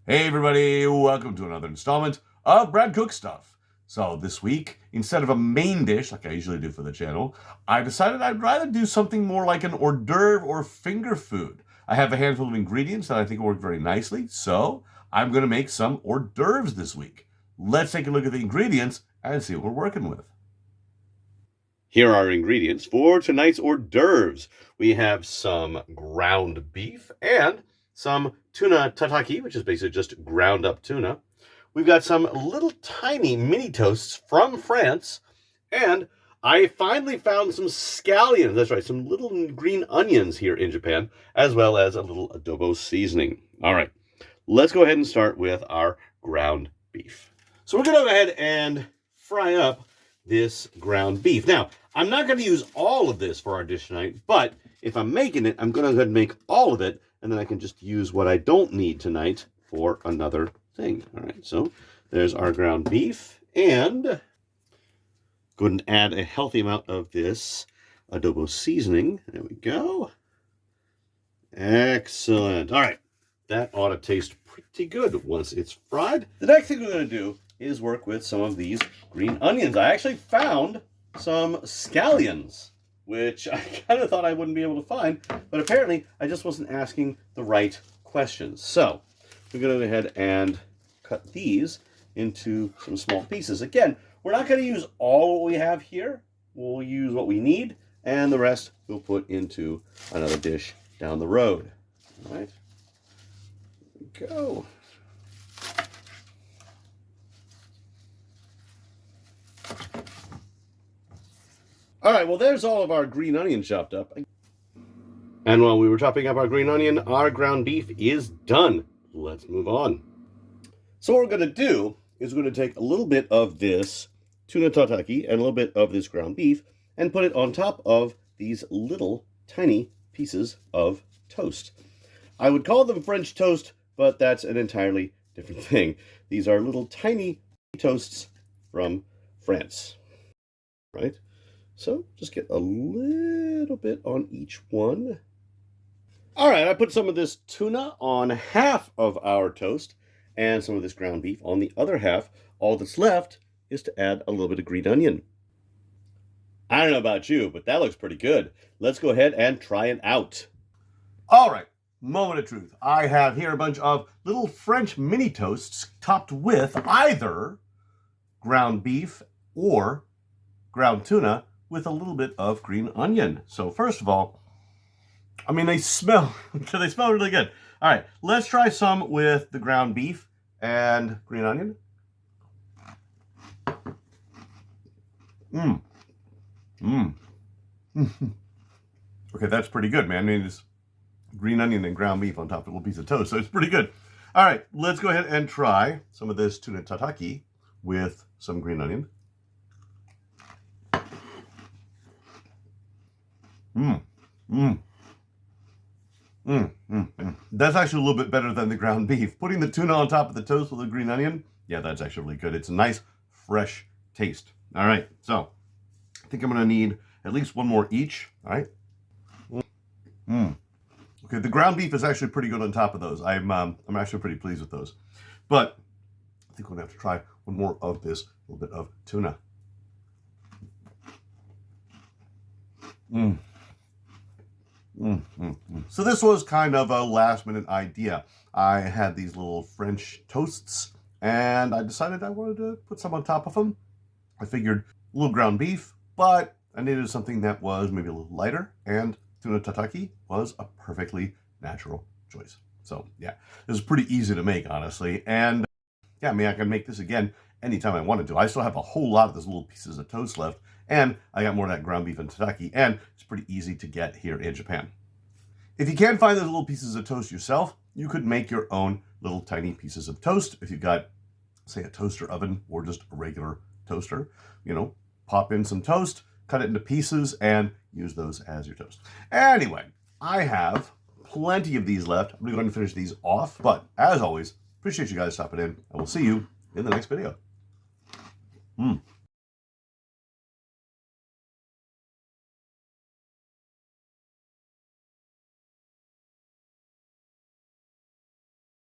Hey everybody, welcome to another installment of Brad Cook Stuff. So this week, instead of a main dish like I usually do for the channel, I decided I'd rather do something more like an hors d'oeuvre or finger food. I have a handful of ingredients that I think will work very nicely, so I'm going to make some hors d'oeuvres this week. Let's take a look at the ingredients and see what we're working with. Here are our ingredients for tonight's hors d'oeuvres. We have some ground beef and some tuna tataki, which is basically just ground up tuna. We've got some little tiny mini toasts from France, and I finally found some scallions, that's right, some little green onions here in Japan, as well as a little adobo seasoning. All right, let's go ahead and start with our ground beef. So we're going to go ahead and fry up this ground beef. Now, I'm not going to use all of this for our dish tonight, but if I'm making it, I'm going to go ahead and make all of it, and then I can just use what I don't need tonight for another thing. All right, so there's our ground beef, and go ahead and add a healthy amount of this adobo seasoning. There we go. Excellent. All right, that ought to taste pretty good once it's fried. The next thing we're going to do is work with some of these green onions. I actually found some scallions, which I kind of thought I wouldn't be able to find, but apparently I just wasn't asking the right questions. So we're going to go ahead and cut these into some small pieces. Again, we're not going to use all what we have here. We'll use what we need, and the rest we'll put into another dish down the road. All right, here we go. All right, well, there's all of our green onion chopped up. And while we were chopping up our green onion, our ground beef is done. Let's move on. So what we're going to do is we're going to take a little bit of this tuna tataki and a little bit of this ground beef and put it on top of these little tiny pieces of toast. I would call them French toast, but that's an entirely different thing. These are little tiny toasts from France, right? So just get a little bit on each one. All right, I put some of this tuna on half of our toast and some of this ground beef on the other half. All that's left is to add a little bit of green onion. I don't know about you, but that looks pretty good. Let's go ahead and try it out. All right, moment of truth. I have here a bunch of little French mini toasts topped with either ground beef or ground tuna with a little bit of green onion. So first of all, I mean, they smell really good. All right, let's try some with the ground beef and green onion. Okay, that's pretty good, man. I mean, it's green onion and ground beef on top of a little piece of toast, so it's pretty good. All right, let's go ahead and try some of this tuna tataki with some green onion. That's actually a little bit better than the ground beef. Putting the tuna on top of the toast with the green onion, yeah, that's actually really good. It's a nice, fresh taste. All right, so I think I'm going to need at least one more each. All right. Okay, the ground beef is actually pretty good on top of those. I'm actually pretty pleased with those. But I think we're going to have to try one more of this little bit of tuna. So this was kind of a last-minute idea. I had these little French toasts, and I decided I wanted to put some on top of them. I figured a little ground beef, but I needed something that was maybe a little lighter, and tuna tataki was a perfectly natural choice. So yeah, this is pretty easy to make, honestly. And yeah, I mean, I can make this again anytime I wanted to. I still have a whole lot of those little pieces of toast left, and I got more of that ground beef and tataki, and it's pretty easy to get here in Japan. If you can't find those little pieces of toast yourself, you could make your own little tiny pieces of toast. If you've got, say, a toaster oven or just a regular toaster, you know, pop in some toast, cut it into pieces, and use those as your toast. Anyway, I have plenty of these left. I'm going to go ahead and finish these off. But as always, appreciate you guys stopping in, and we'll see you in the next video.